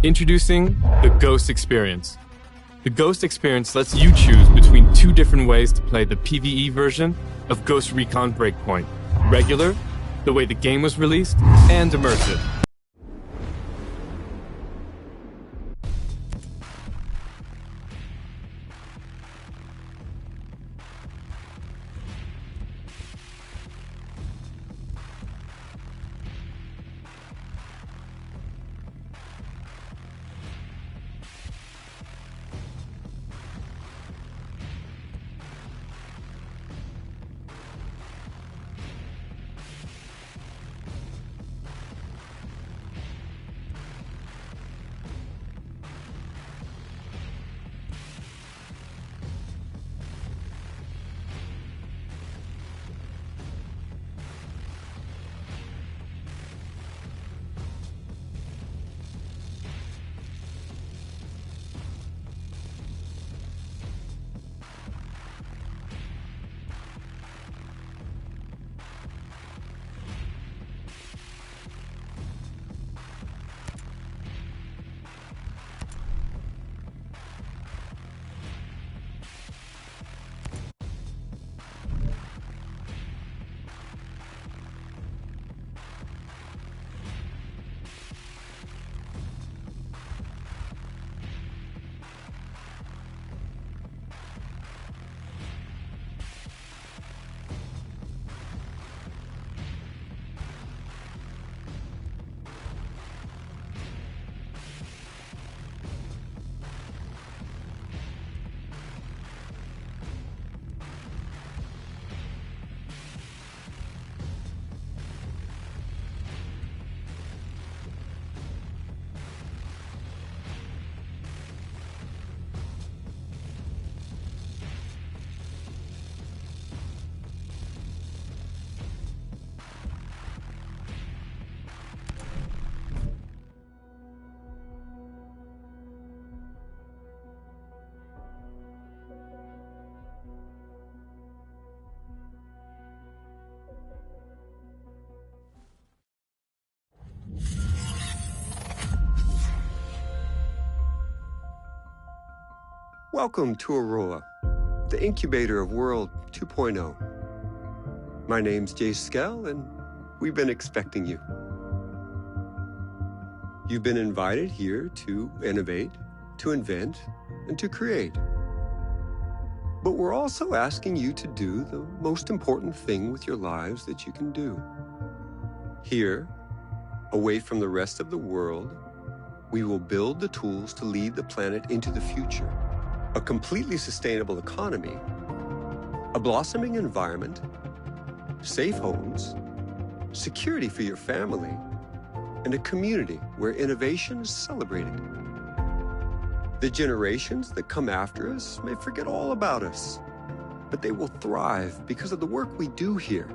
Introducing the Ghost Experience. The Ghost Experience lets you choose between two different ways to play the PvE version of Ghost Recon Breakpoint. Regular, the way the game was released, and immersive. Welcome to Aurora, the incubator of World 2.0. My name's Jay Skell, and we've been expecting you. You've been invited here to innovate, to invent, and to create. But we're also asking you to do the most important thing with your lives that you can do. Here, away from the rest of the world, we will build the tools to lead the planet into the future. A completely sustainable economy, a blossoming environment, safe homes, security for your family, and a community where innovation is celebrated. The generations that come after us may forget all about us, but they will thrive because of the work we do here.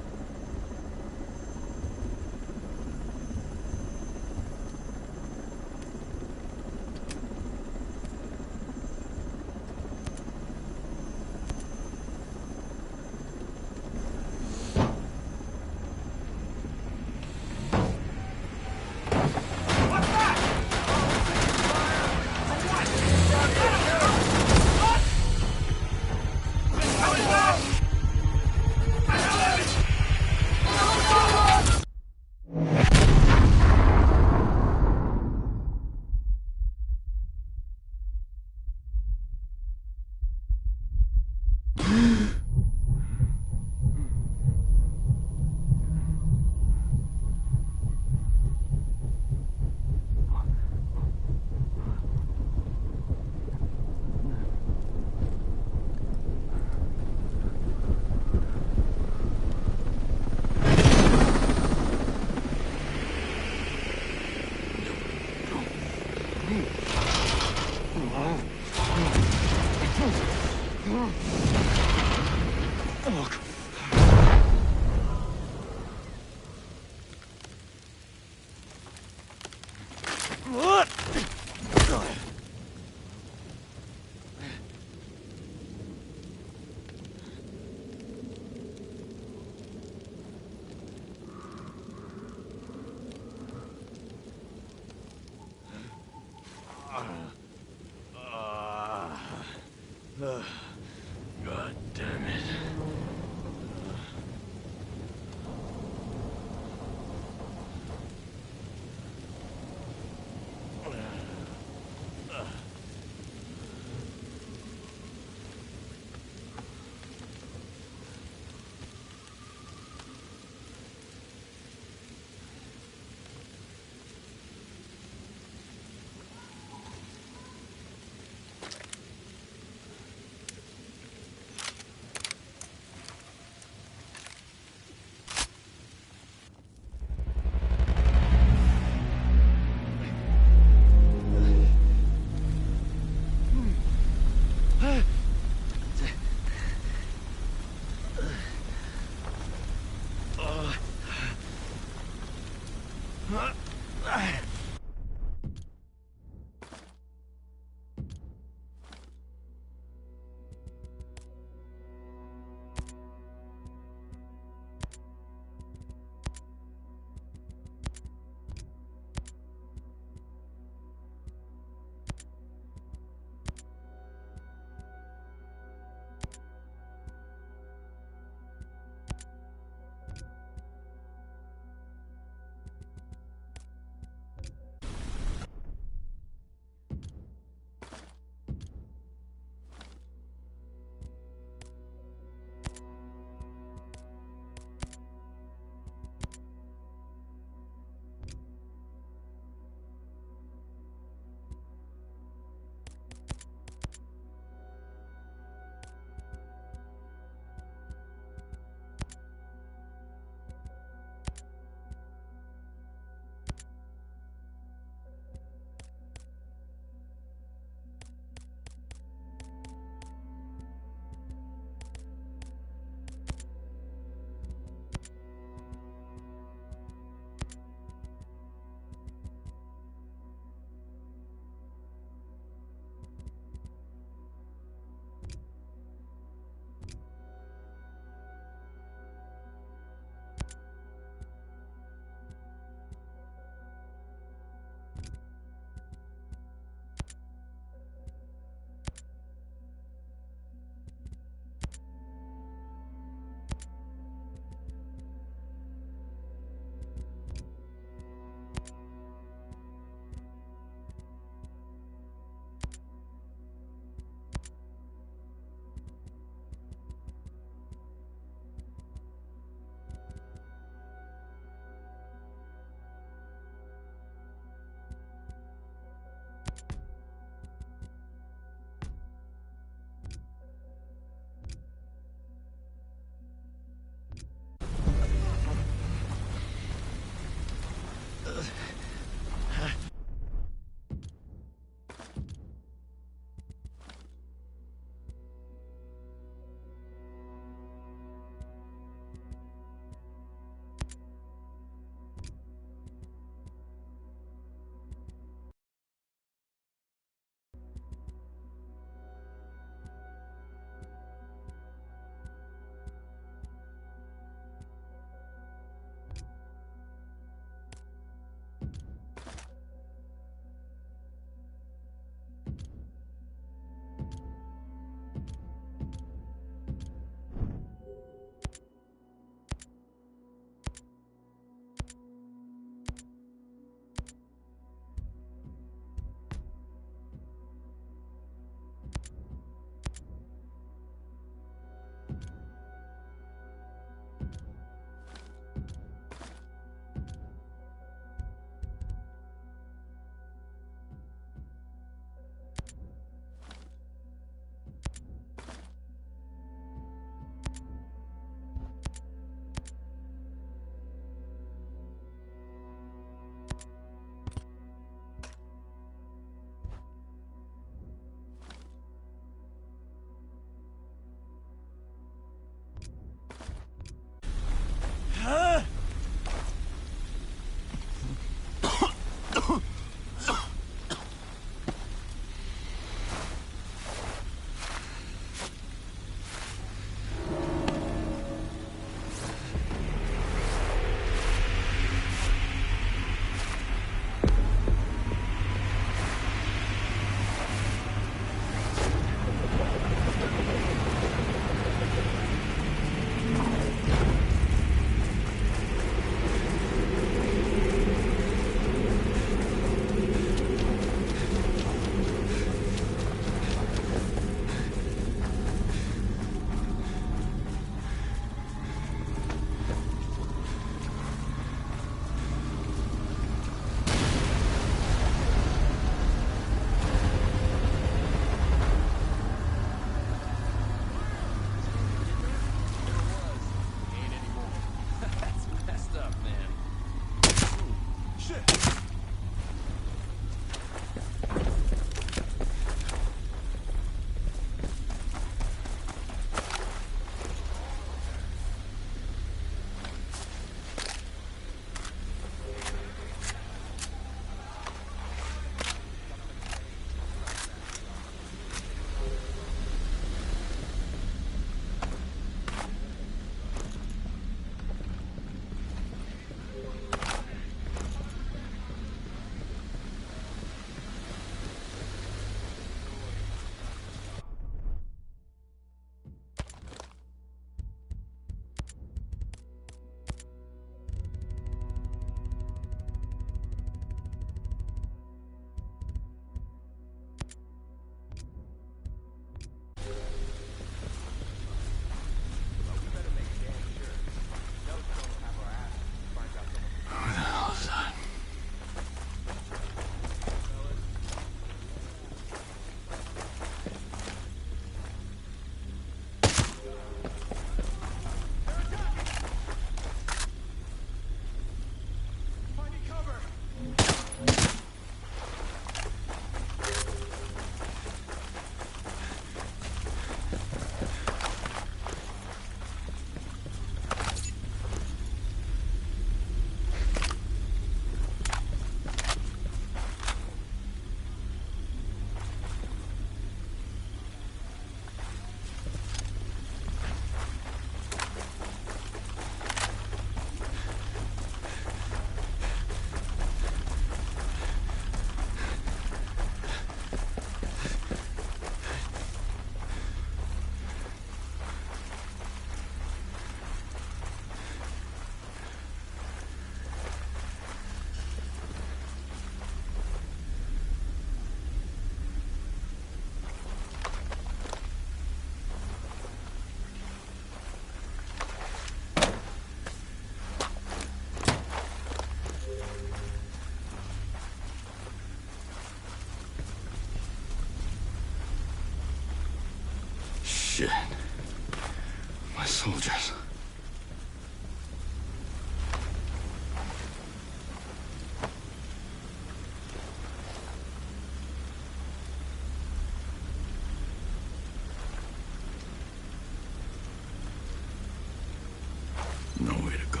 Nowhere to go.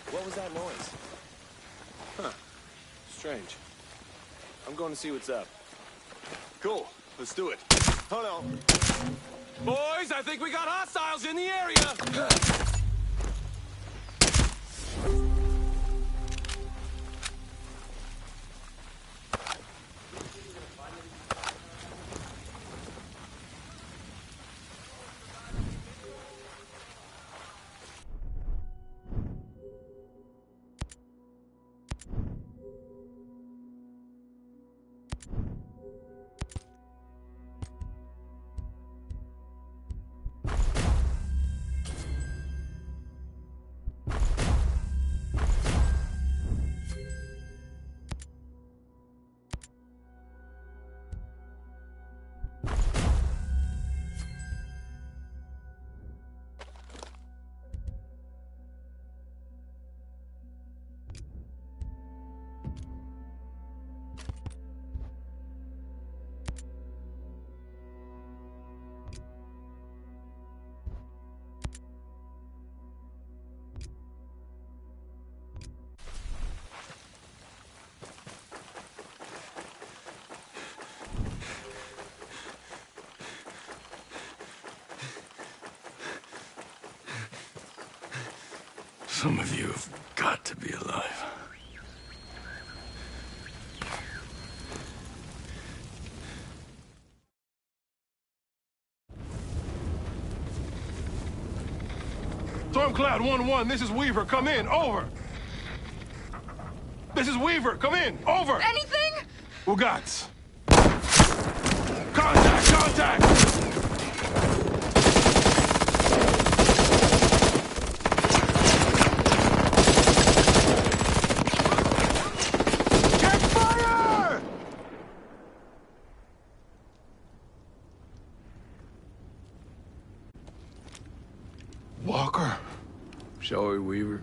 What was that noise? Huh. Strange. I'm going to see what's up. Cool. Let's do it. Oh no. Boys, I think we got hostiles in the area! Some of you have got to be alive. Stormcloud 1-1, this is Weaver, come in, over. This is Weaver, come in, over. Anything? Ugats. Contact, contact! Get fire! Walker. Shall we, Weaver?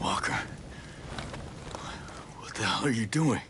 Walker. What the hell are you doing?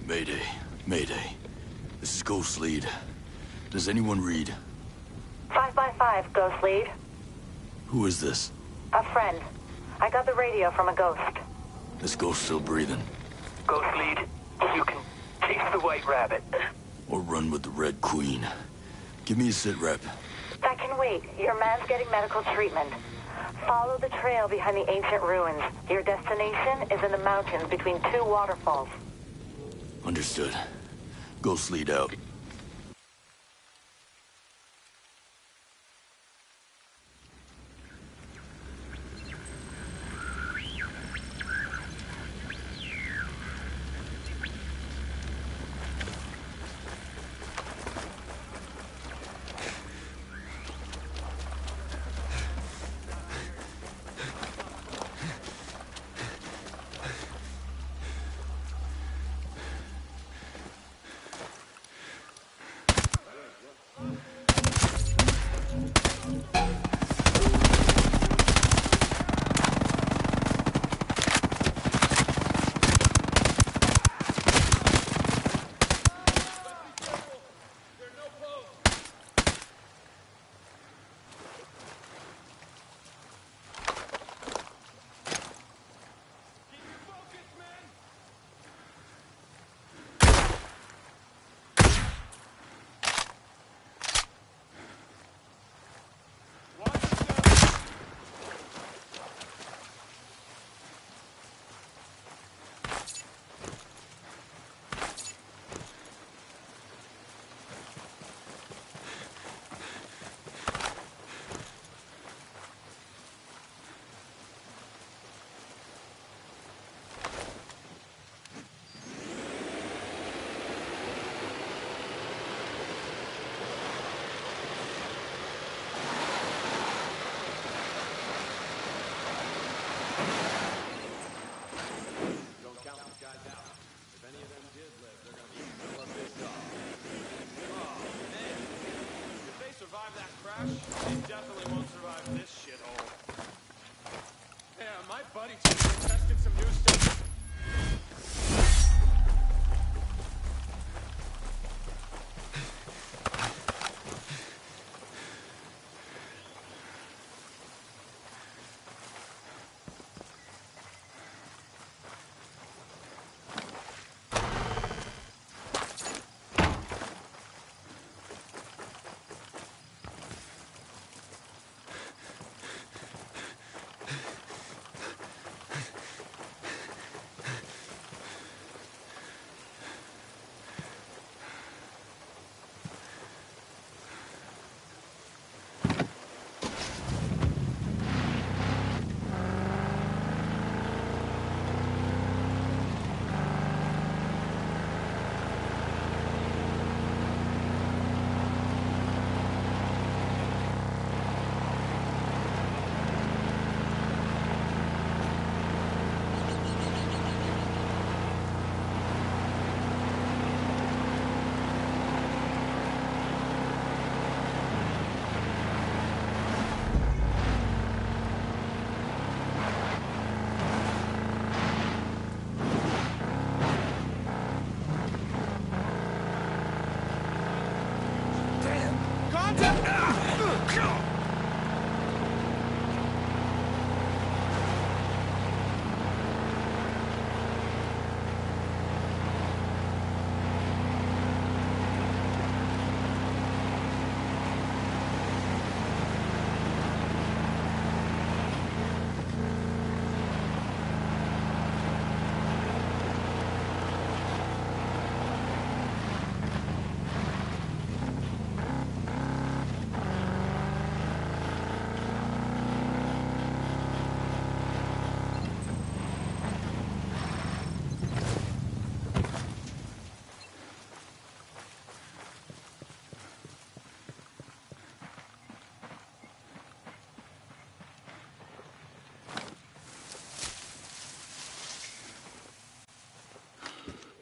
Mayday. Mayday. This is Ghost Lead. Does anyone read? 5 by 5, Ghost Lead. Who is this? A friend. I got the radio from a ghost. This ghost still breathing. Ghost Lead, you can chase the White Rabbit. Or run with the Red Queen. Give me a sit rep. That can wait. Your man's getting medical treatment. Follow the trail behind the ancient ruins. Your destination is in the mountains between two waterfalls. Understood. Ghost Lead out. They definitely won't survive this shithole. Yeah, my buddy just tested some new stuff.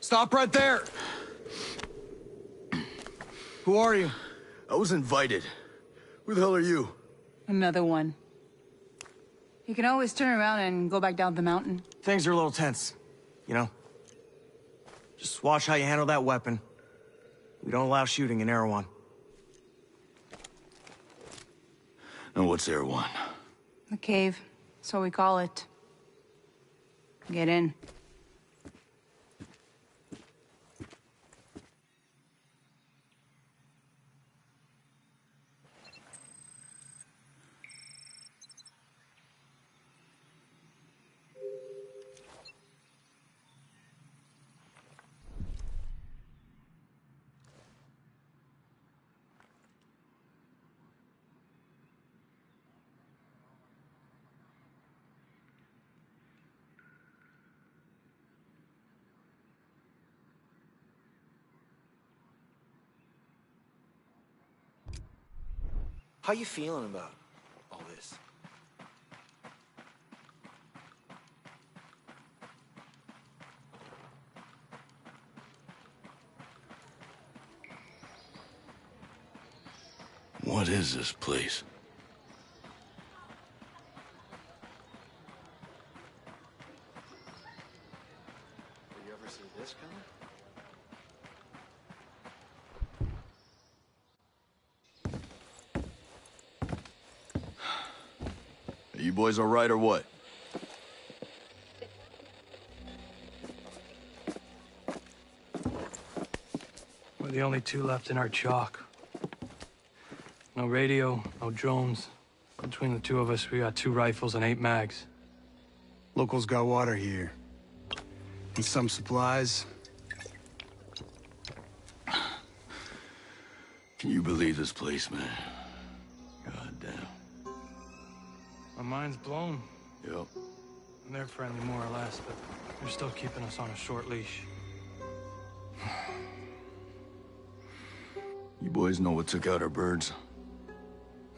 Stop right there! Who are you? I was invited. Who the hell are you? Another one. You can always turn around and go back down the mountain. Things are a little tense, you know? Just watch how you handle that weapon. We don't allow shooting in Erewhon. And what's Erewhon? The cave. So we call it. Get in. How you feeling about all this? What is this place? Did you ever see this coming? Are you boys all right or what? We're the only two left in our chalk. No radio, no drones. Between the two of us, we got 2 rifles and 8 mags. Locals got water here. And some supplies. Can you believe this place, man? God damn. My mind's blown. Yep. And they're friendly more or less, but they're still keeping us on a short leash. You boys know what took out our birds?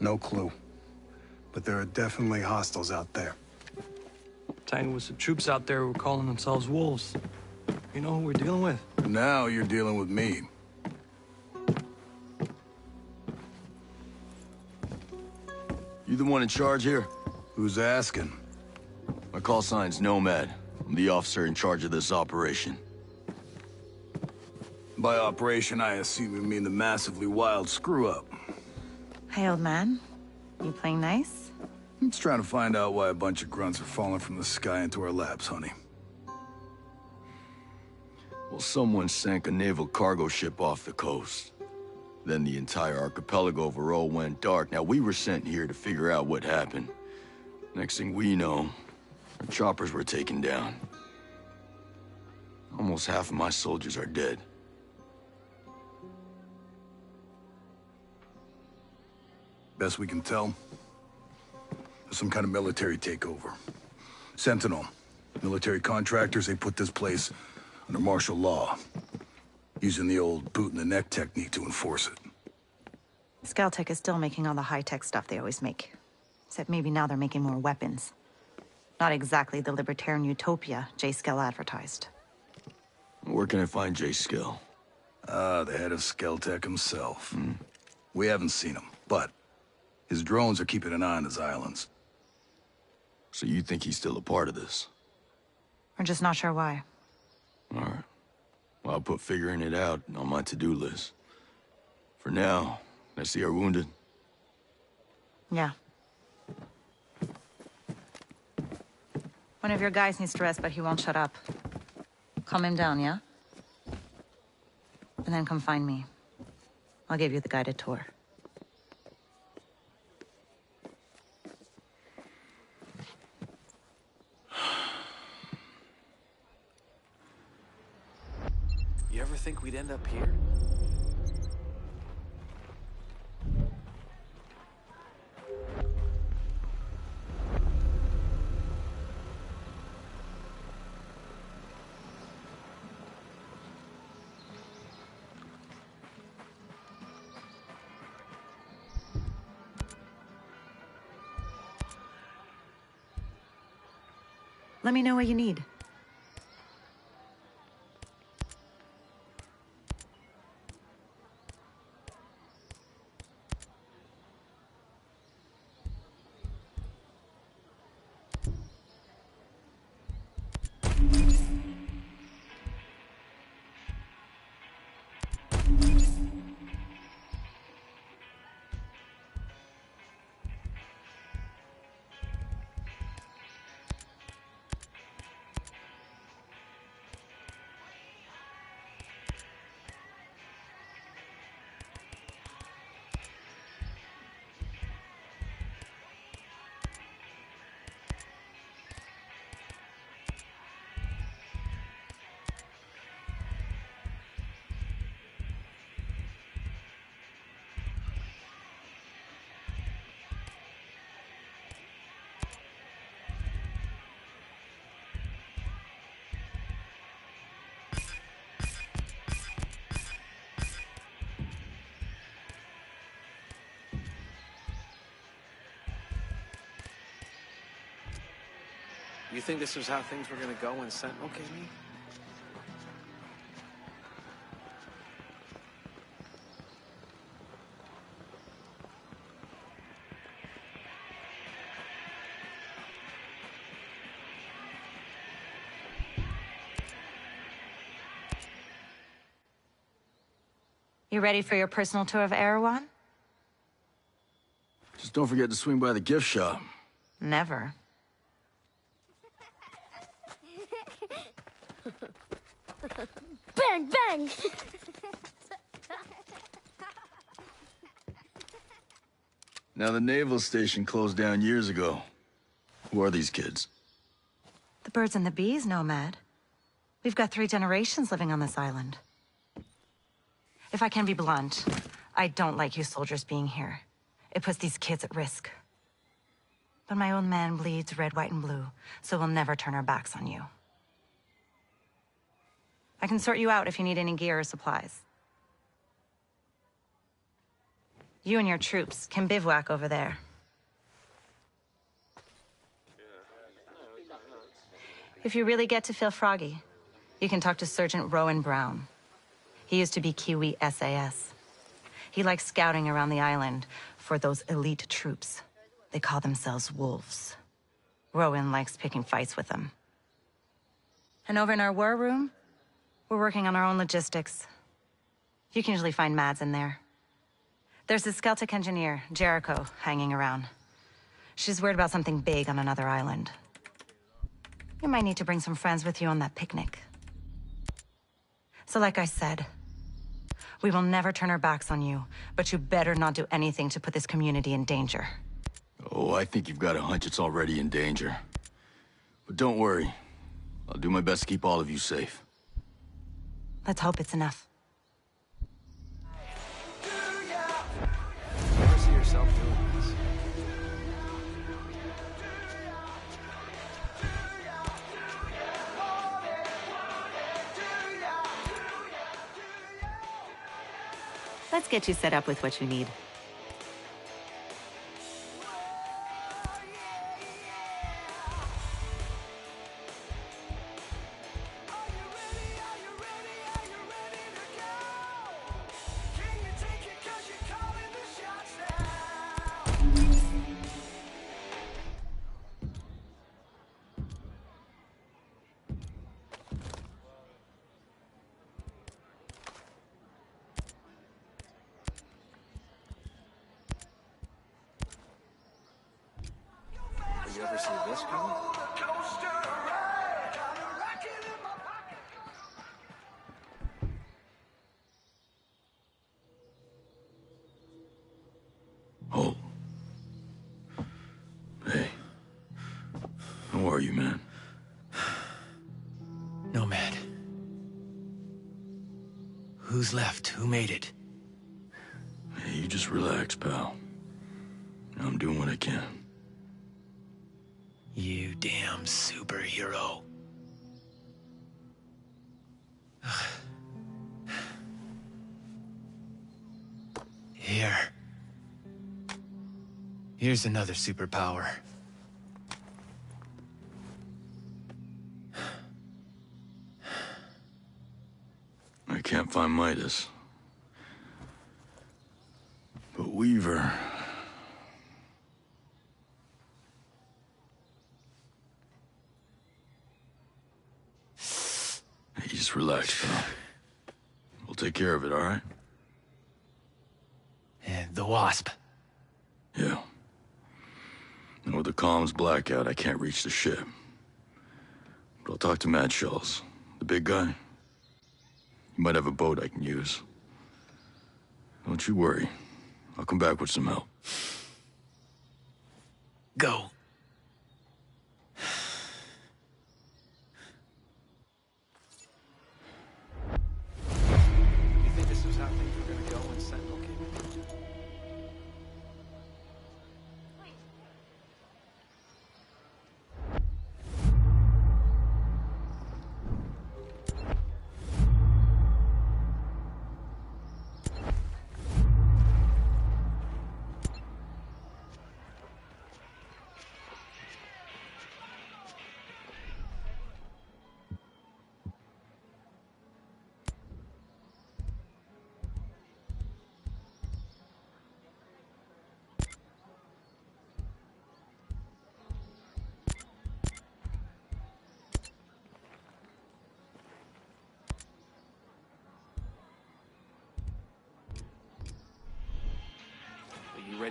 No clue. But there are definitely hostiles out there. Tiny with some troops out there who were calling themselves wolves. You know who we're dealing with? Now you're dealing with me. You the one in charge here? Who's asking? My call sign's Nomad. I'm the officer in charge of this operation. By operation, I assume you mean the massively wild screw-up. Hey, old man. You playing nice? I'm just trying to find out why a bunch of grunts are falling from the sky into our laps, honey. Well, someone sank a naval cargo ship off the coast. Then the entire archipelago overall went dark. Now, we were sent here to figure out what happened. Next thing we know, our choppers were taken down. Almost half of my soldiers are dead. Best we can tell, there's some kind of military takeover. Sentinel, military contractors, they put this place under martial law, using the old boot-in-the-neck technique to enforce it. Scaltech is still making all the high-tech stuff they always make. Except maybe now they're making more weapons. Not exactly the libertarian utopia J. Skell advertised. Where can I find J. Skell? The head of Scaltech himself. We haven't seen him, but his drones are keeping an eye on his islands. So you think he's still a part of this? We're just not sure why. All right. Well, I'll put figuring it out on my to-do list. For now, let's see our wounded. Yeah. One of your guys needs to rest, but he won't shut up. Calm him down, yeah? And then come find me. I'll give you the guided tour. You ever think we'd end up here? Let me know what you need. You think this was how things were gonna go when Sentinel came in? You ready for your personal tour of Erewhon? Just don't forget to swing by the gift shop. Never. Bang, bang! Now, the naval station closed down years ago. Who are these kids? The birds and the bees, Nomad. We've got 3 generations living on this island. If I can be blunt, I don't like you soldiers being here. It puts these kids at risk. But my old man bleeds red, white, and blue, so we'll never turn our backs on you. I can sort you out if you need any gear or supplies. You and your troops can bivouac over there. If you really get to feel froggy, you can talk to Sergeant Rowan Brown. He used to be Kiwi SAS. He likes scouting around the island for those elite troops. They call themselves wolves. Rowan likes picking fights with them. And over in our war room, we're working on our own logistics. You can usually find Mads in there. There's this Celtic engineer, Jericho, hanging around. She's worried about something big on another island. You might need to bring some friends with you on that picnic. So like I said, we will never turn our backs on you, but you better not do anything to put this community in danger. Oh, I think you've got a hunch it's already in danger. But don't worry. I'll do my best to keep all of you safe. Let's hope it's enough. Ever see yourself doing this? Let's get you set up with what you need. You ever see this coming? Oh. Hey. How are you, man? Nomad. Who's left? Who made it? Hey, you just relax, pal. I'm doing what I can. You damn superhero. Here. Here's another superpower. I can't find Midas. But Weaver... Hey, just relax, pal. We'll take care of it, all right? And the Wasp. Yeah. And with the comms blackout, I can't reach the ship. But I'll talk to Mad Shells, the big guy. He might have a boat I can use. Don't you worry. I'll come back with some help. Go. You think this was how things were gonna go when Sentinel came in?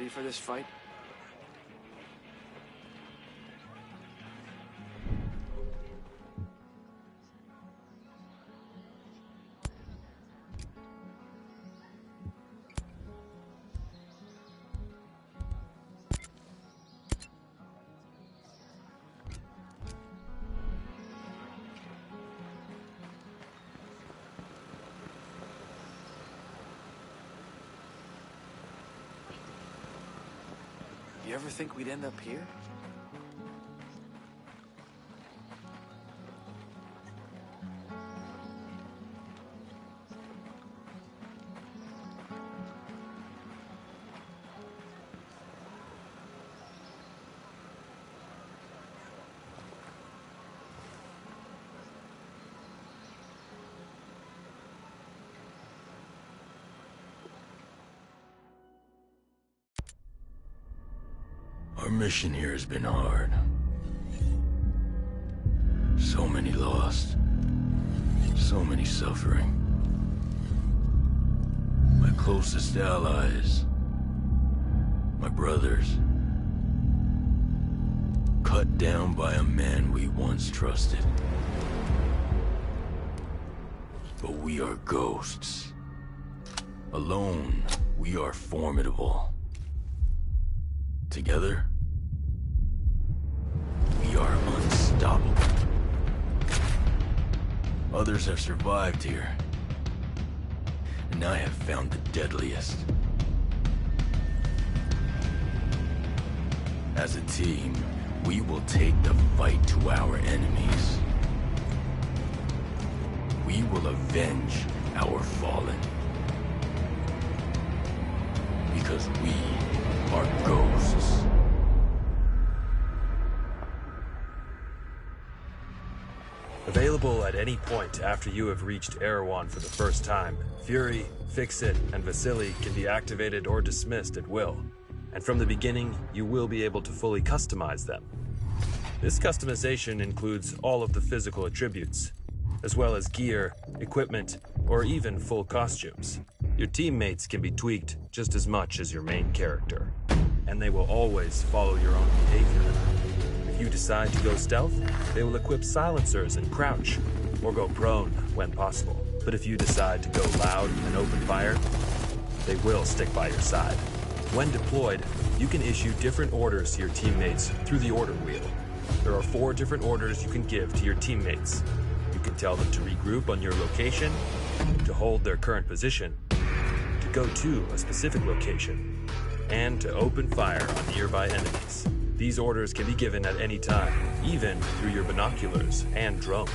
ready for this fight? You ever think we'd end up here? Our mission here has been hard. So many lost. So many suffering. My closest allies. My brothers. Cut down by a man we once trusted. But we are ghosts. Alone, we are formidable. Together, we are unstoppable. Others have survived here, and I have found the deadliest. As a team, we will take the fight to our enemies. We will avenge our fallen. Because we are ghosts. Available at any point after you have reached Erewhon for the first time, Fury, Fix-It, and Vasily can be activated or dismissed at will. And from the beginning, you will be able to fully customize them. This customization includes all of the physical attributes, as well as gear, equipment, or even full costumes. Your teammates can be tweaked just as much as your main character, and they will always follow your own behavior. If you decide to go stealth, they will equip silencers and crouch, or go prone when possible. But if you decide to go loud and open fire, they will stick by your side. When deployed, you can issue different orders to your teammates through the order wheel. There are 4 different orders you can give to your teammates. You can tell them to regroup on your location, to hold their current position, to go to a specific location, and to open fire on nearby enemies. These orders can be given at any time, even through your binoculars and drone.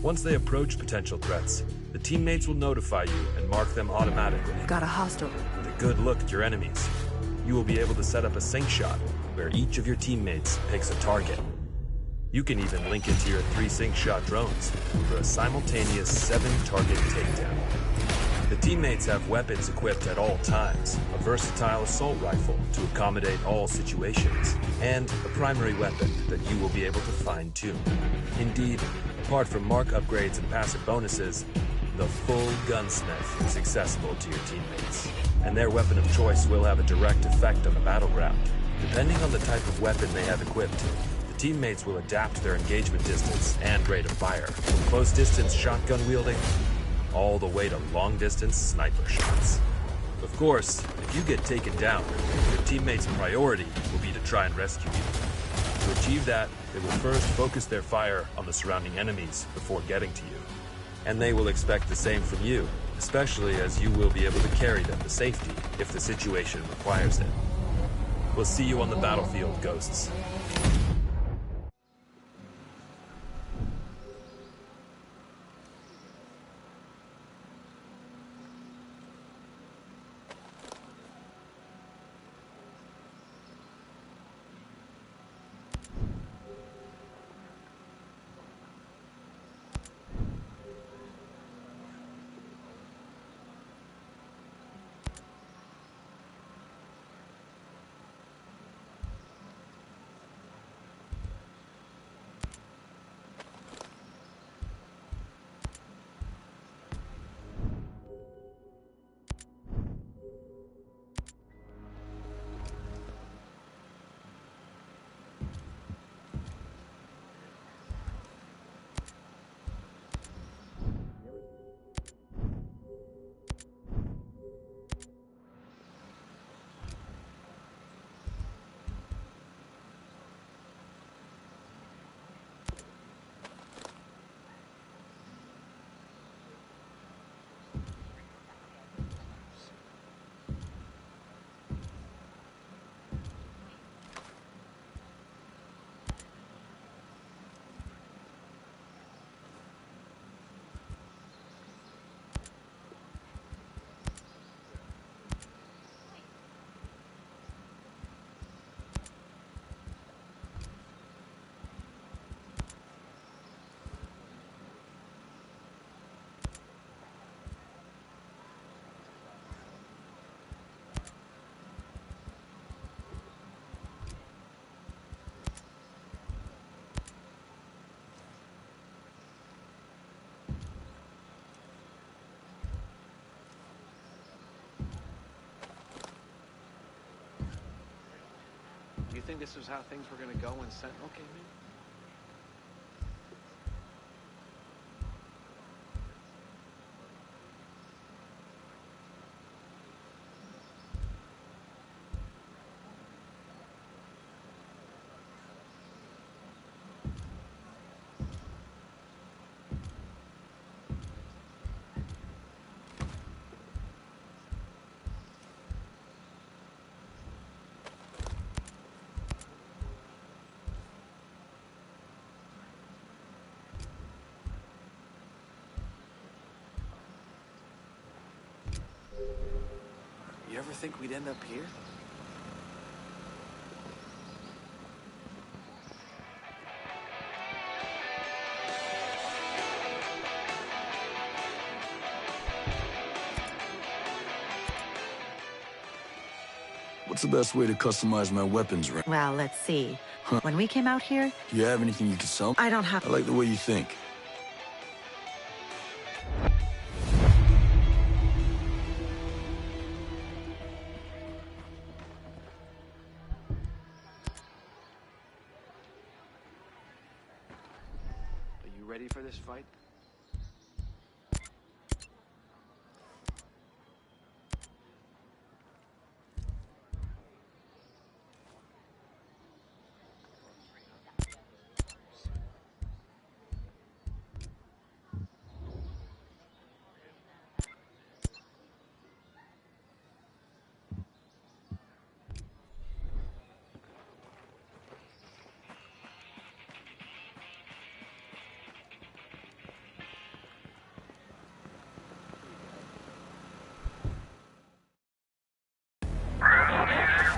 Once they approach potential threats, the teammates will notify you and mark them automatically. Got a hostile. With a good look at your enemies, you will be able to set up a sync shot where each of your teammates picks a target. You can even link it to your 3 sync shot drones for a simultaneous 7-target takedown. The teammates have weapons equipped at all times, a versatile assault rifle to accommodate all situations, and a primary weapon that you will be able to fine-tune. Indeed, apart from mark upgrades and passive bonuses, the full gunsmith is accessible to your teammates, and their weapon of choice will have a direct effect on the battleground. Depending on the type of weapon they have equipped, the teammates will adapt their engagement distance and rate of fire, from close-distance shotgun wielding all the way to long-distance sniper shots. Of course, if you get taken down, your teammates' priority will be to try and rescue you. To achieve that, they will first focus their fire on the surrounding enemies before getting to you. And they will expect the same from you, especially as you will be able to carry them to safety if the situation requires it. We'll see you on the battlefield, Ghosts. think this was how things were gonna go when Sentinel came in? You ever think we'd end up here? What's the best way to customize my weapons range? Well, let's see. When we came out here, Do you have anything you can sell? I don't have... I like the way you think. Are you ready for this fight?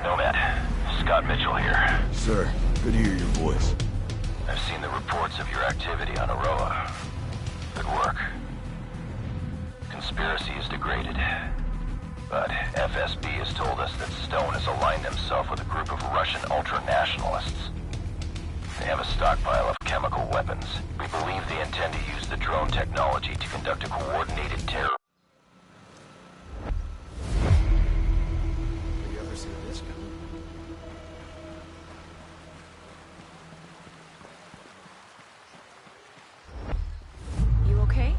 Nomad, Scott Mitchell here. Sir, good to hear your voice. I've seen the reports of your activity on Aroa. Good work. Conspiracy is degraded. But FSB has told us that Stone has aligned himself with a group of Russian ultra-nationalists. They have a stockpile of chemical weapons. We believe they intend to use the drone technology to conduct a coordinated terror. You ever see this coming? You okay?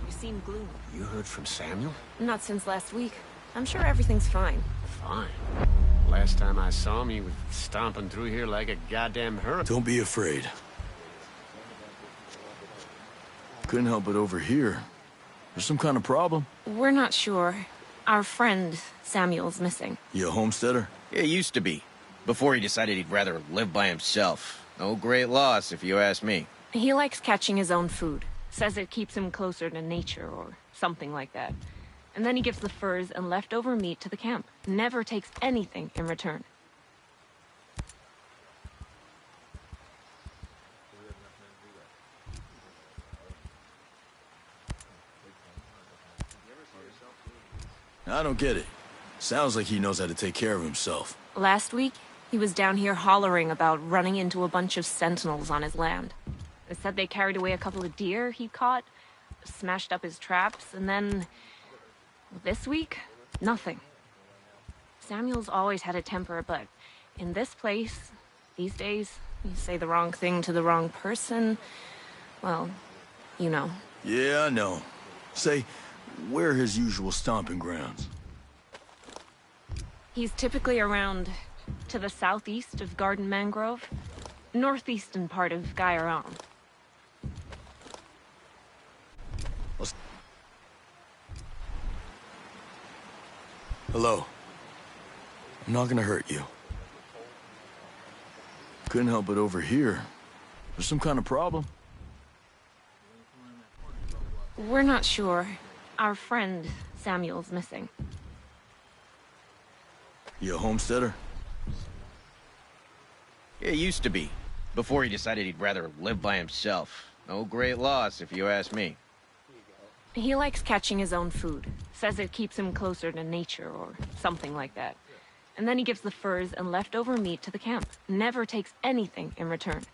You seem gloomy. You heard from Samuel? Not since last week. I'm sure everything's fine. Fine. Last time I saw him, he was stomping through here like a goddamn hurricane. Don't be afraid. Couldn't help it over here. There's some kind of problem? We're not sure. Our friend, Samuel's missing. You a homesteader? He used to be. Before he decided he'd rather live by himself. No great loss, if you ask me. He likes catching his own food. Says it keeps him closer to nature or something like that. And then he gives the furs and leftover meat to the camp. Never takes anything in return. I don't get it. Sounds like he knows how to take care of himself. Last week, he was down here hollering about running into a bunch of sentinels on his land. It said they carried away a couple of deer he caught, smashed up his traps, and then... this week, nothing. Samuel's always had a temper, but in this place, these days, you say the wrong thing to the wrong person, well, you know. Yeah, I know. Say, where are his usual stomping grounds? He's typically around to the southeast of Garden Mangrove, northeastern part of Gaiaron. Hello. I'm not gonna hurt you. Couldn't help it over here. There's some kind of problem? We're not sure. Our friend, Samuel's missing. You a homesteader? He used to be. Before he decided he'd rather live by himself. No great loss, if you ask me. He likes catching his own food. Says it keeps him closer to nature or something like that. And then he gives the furs and leftover meat to the camp. Never takes anything in return.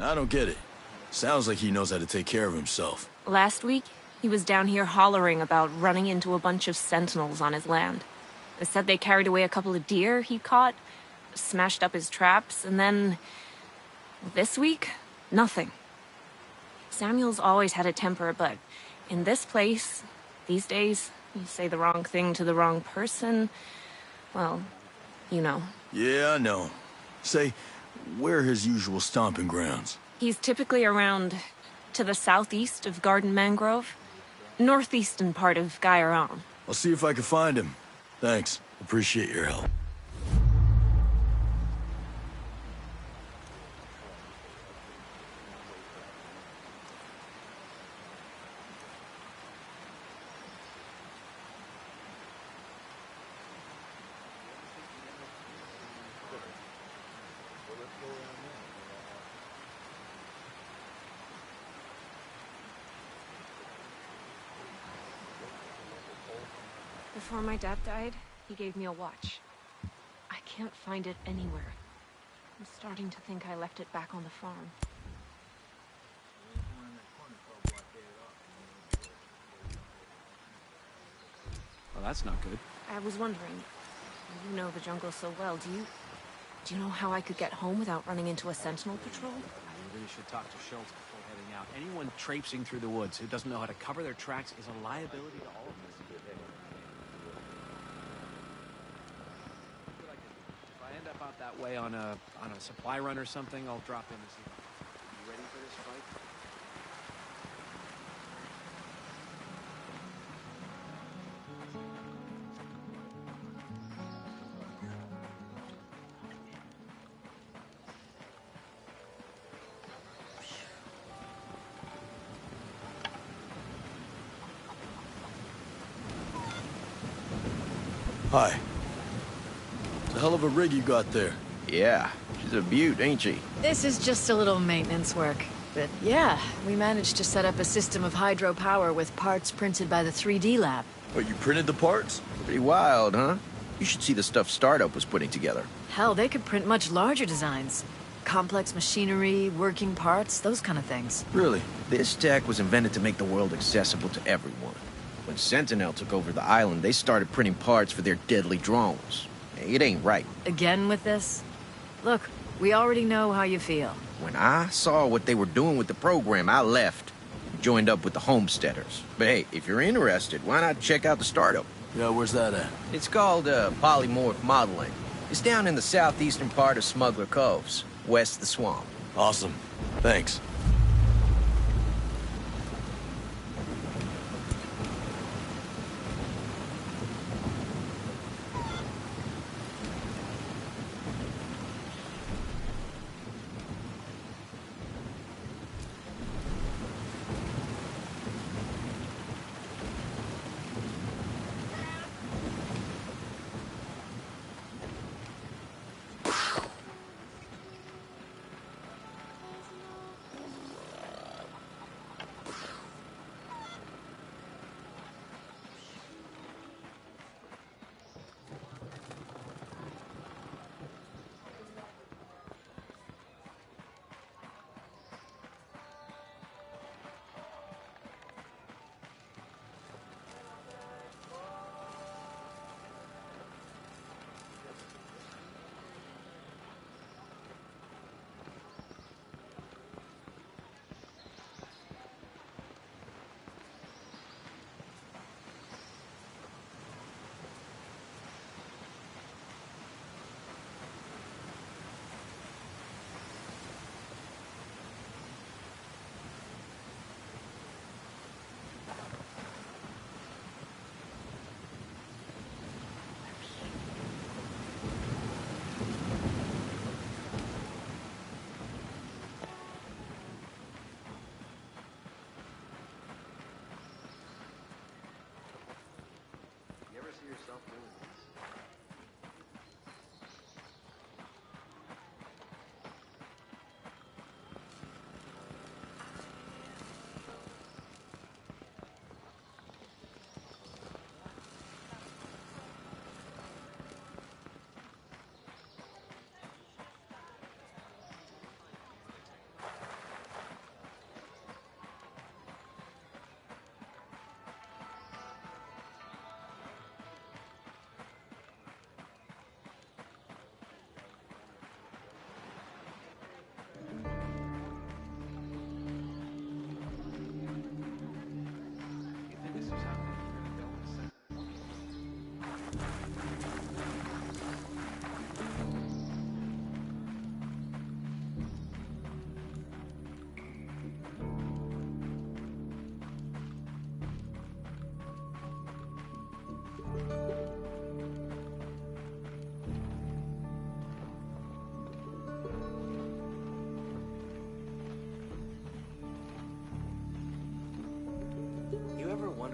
I don't get it. Sounds like he knows how to take care of himself. Last week, he was down here hollering about running into a bunch of sentinels on his land. They said they carried away a couple of deer he caught, smashed up his traps, and then... this week, nothing. Samuel's always had a temper, but in this place, these days, you say the wrong thing to the wrong person, well, you know. Yeah, I know. Say, where are his usual stomping grounds? He's typically around to the southeast of Garden Mangrove, northeastern part of Gaiaron. I'll see if I can find him. Thanks. Appreciate your help. Before my dad died, he gave me a watch. I can't find it anywhere. I'm starting to think I left it back on the farm. Well, that's not good. I was wondering, you know the jungle so well, do you know how I could get home without running into a sentinel patrol? You really should talk to Schultz before heading out. Anyone traipsing through the woods who doesn't know how to cover their tracks is a liability to all of us. If I end up out that way on a supply run or something, I'll drop in and see. You ready for this fight? Hi. It's a hell of a rig you got there. Yeah, she's a beaut, ain't she? This is just a little maintenance work. But yeah, we managed to set up a system of hydropower with parts printed by the 3D lab. Oh, you printed the parts? Pretty wild, huh? You should see the stuff Startup was putting together. Hell, they could print much larger designs. Complex machinery, working parts, those kind of things. Really? This tech was invented to make the world accessible to everyone. When Sentinel took over the island, they started printing parts for their deadly drones. It ain't right. Again with this? Look, we already know how you feel. When I saw what they were doing with the program, I left. Joined up with the Homesteaders. But hey, if you're interested, why not check out the Startup? Yeah, where's that at? It's called Polymorph Modeling. It's down in the southeastern part of Smuggler Coves, west of the swamp. Awesome. Thanks.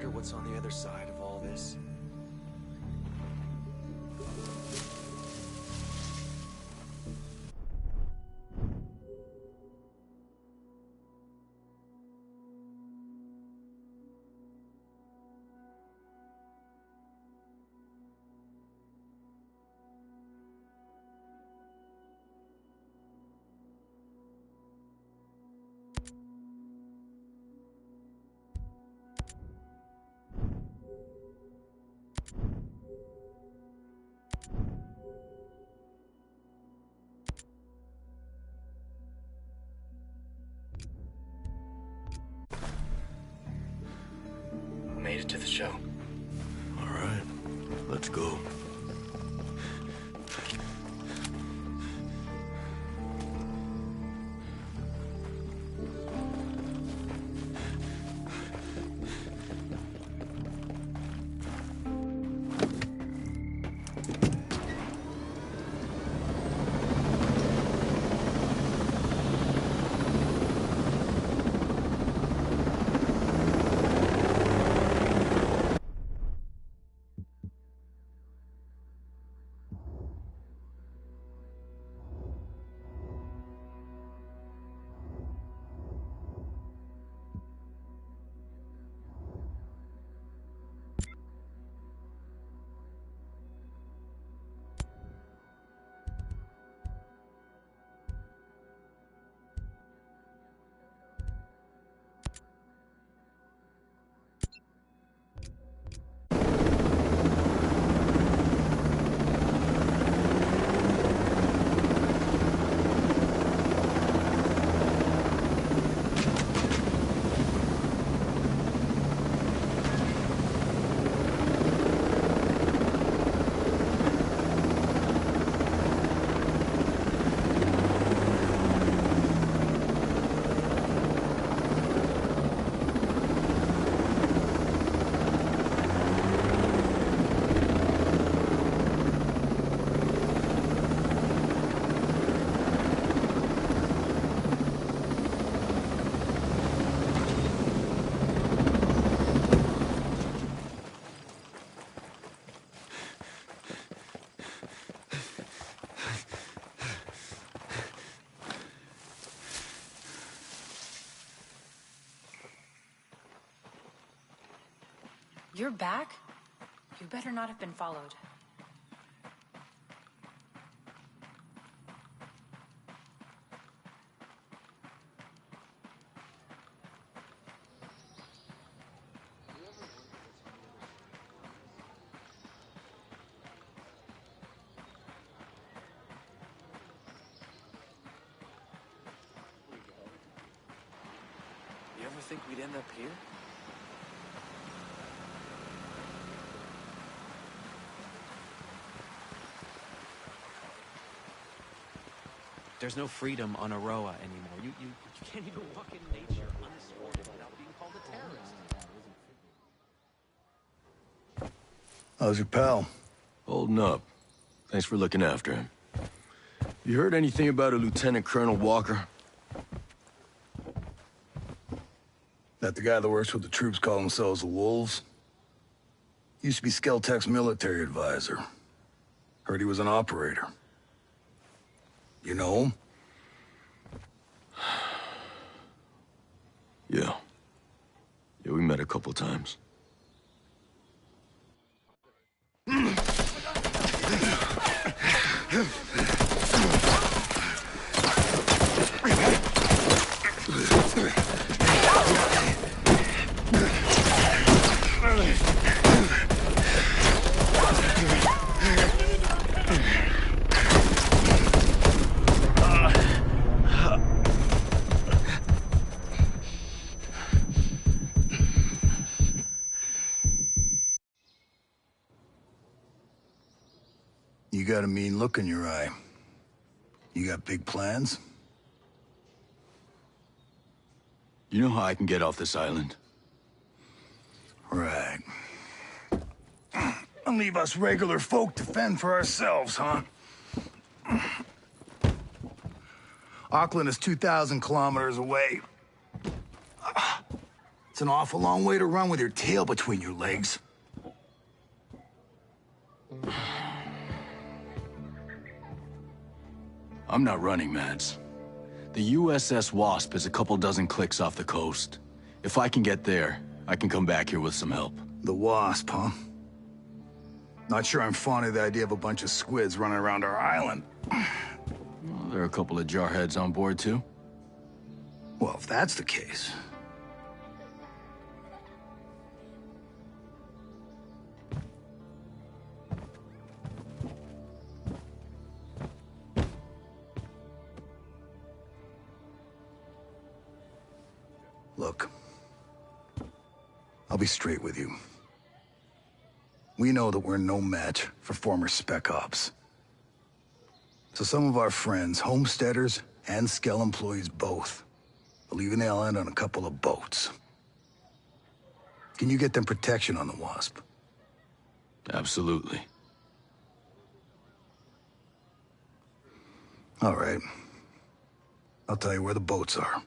wonder what's on the other side of all this. Made it to the show. All right, let's go. You're back? You better not have been followed. You ever think we'd end up here? There's no freedom on Aroa anymore. You can't even walk in nature unescorted without being called a terrorist. How's your pal? Holding up. Thanks for looking after him. You heard anything about a Lieutenant Colonel Walker? That the guy that works with the troops call themselves the Wolves? Used to be Skeltech's military advisor. Heard he was an operator. You know him? Yeah. Yeah, we met a couple times. You got a mean look in your eye. You got big plans? You know how I can get off this island? Right. And leave us regular folk to fend for ourselves, huh? Auckland is 2,000 kilometers away. It's an awful long way to run with your tail between your legs. I'm not running, Mads. The USS Wasp is a couple dozen clicks off the coast. If I can get there, I can come back here with some help. The Wasp, huh? Not sure I'm fond of the idea of a bunch of squids running around our island. Well, there are a couple of jarheads on board, too. Well, if that's the case... Look, I'll be straight with you. We know that we're no match for former Spec Ops. So some of our friends, homesteaders and Skell employees both, are leaving the island on a couple of boats. Can you get them protection on the Wasp? Absolutely. All right. I'll tell you where the boats are.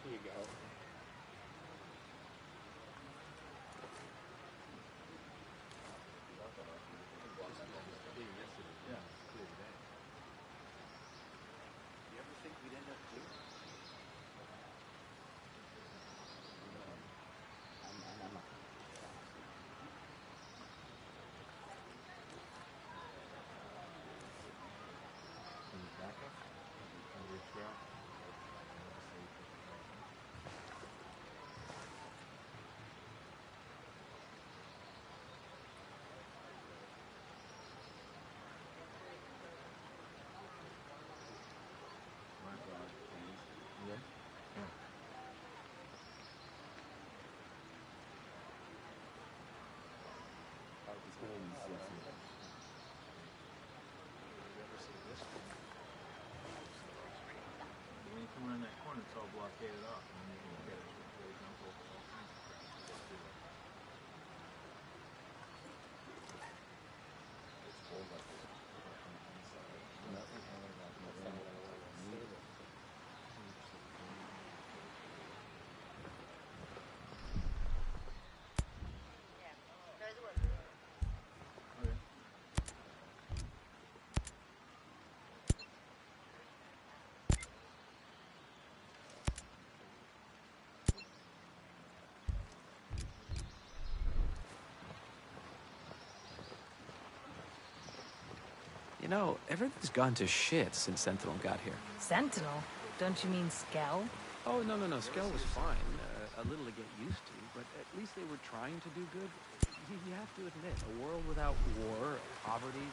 Here you go. You ever think we'd end up here? When you come around that corner, it's all blockaded off, and then you can get it. Really jump over all kinds of crap. Just do that. It's full like this. You know, everything's gone to shit since Sentinel got here. Sentinel? Don't you mean Skell? Oh, no. Skell was fine. A little to get used to, but at least they were trying to do good. You have to admit, a world without war, poverty...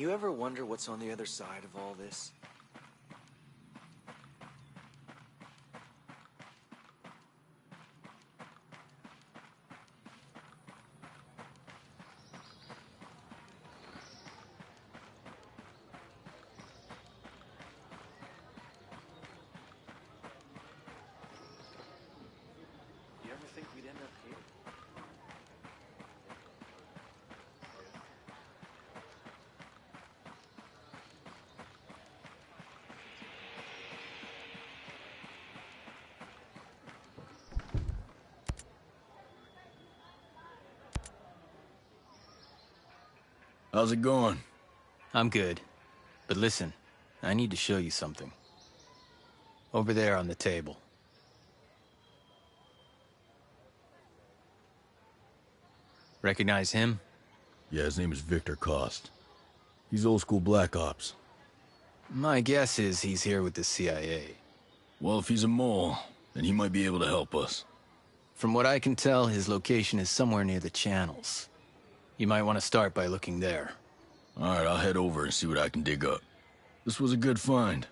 You ever wonder what's on the other side of all this? You ever think we'd end up here? How's it going? I'm good. But listen, I need to show you something. Over there on the table. Recognize him? Yeah, his name is Victor Cost. He's old school Black Ops. My guess is he's here with the CIA. Well, if he's a mole, then he might be able to help us. From what I can tell, his location is somewhere near the channels. You might want to start by looking there. Alright, I'll head over and see what I can dig up. This was a good find.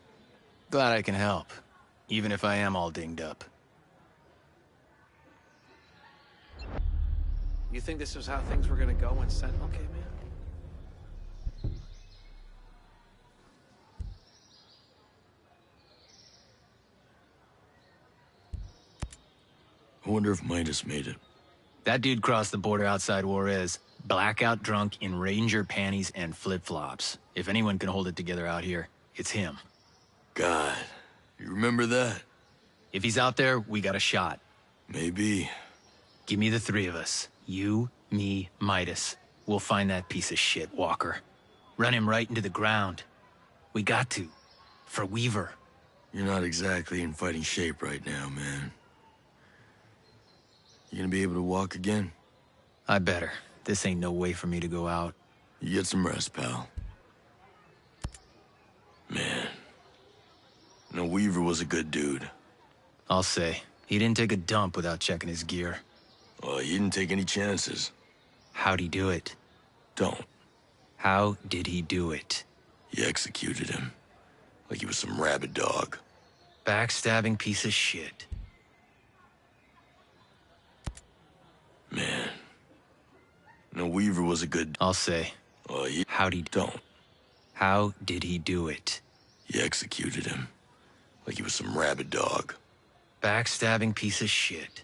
Glad I can help, even if I am all dinged up. You think this was how things were gonna go when Sentinel came in? I wonder if Midas made it. That dude crossed the border outside Juarez, blackout drunk in ranger panties and flip-flops. If anyone can hold it together out here, it's him. God, you remember that? If he's out there, we got a shot. Maybe. Give me the three of us. You, me, Midas. We'll find that piece of shit, Walker. Run him right into the ground. We got to. For Weaver. You're not exactly in fighting shape right now, man. You gonna be able to walk again? I better. This ain't no way for me to go out. You get some rest, pal. Man. No, Weaver was a good dude. I'll say. He didn't take a dump without checking his gear. Well, he didn't take any chances. How'd he do it? Don't. How did he do it? He executed him. Like he was some rabid dog. Backstabbing piece of shit. Man. No, Weaver was a good... I'll say. Well, How'd he... Don't. How did he do it? He executed him. Like he was some rabid dog. Backstabbing piece of shit.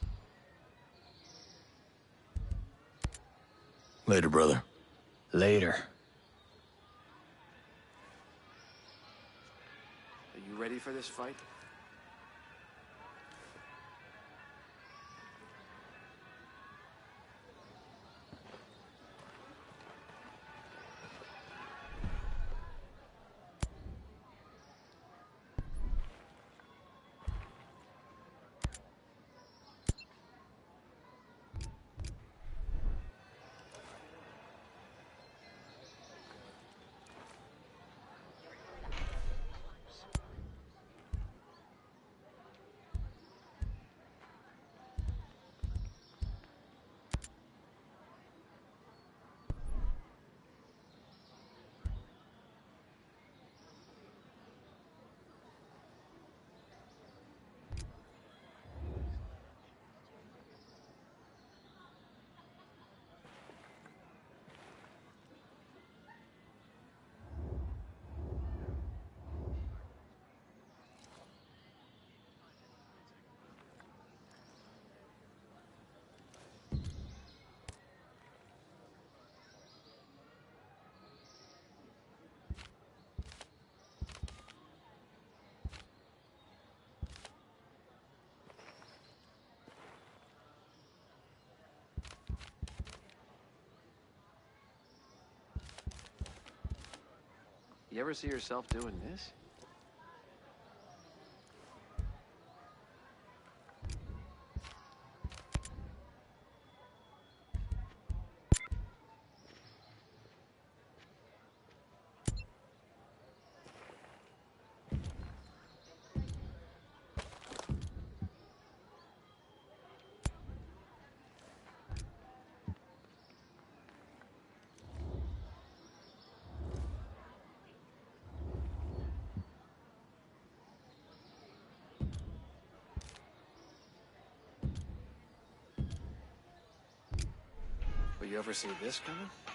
Later, brother. Later. Are you ready for this fight? You ever see yourself doing this? you ever see this coming?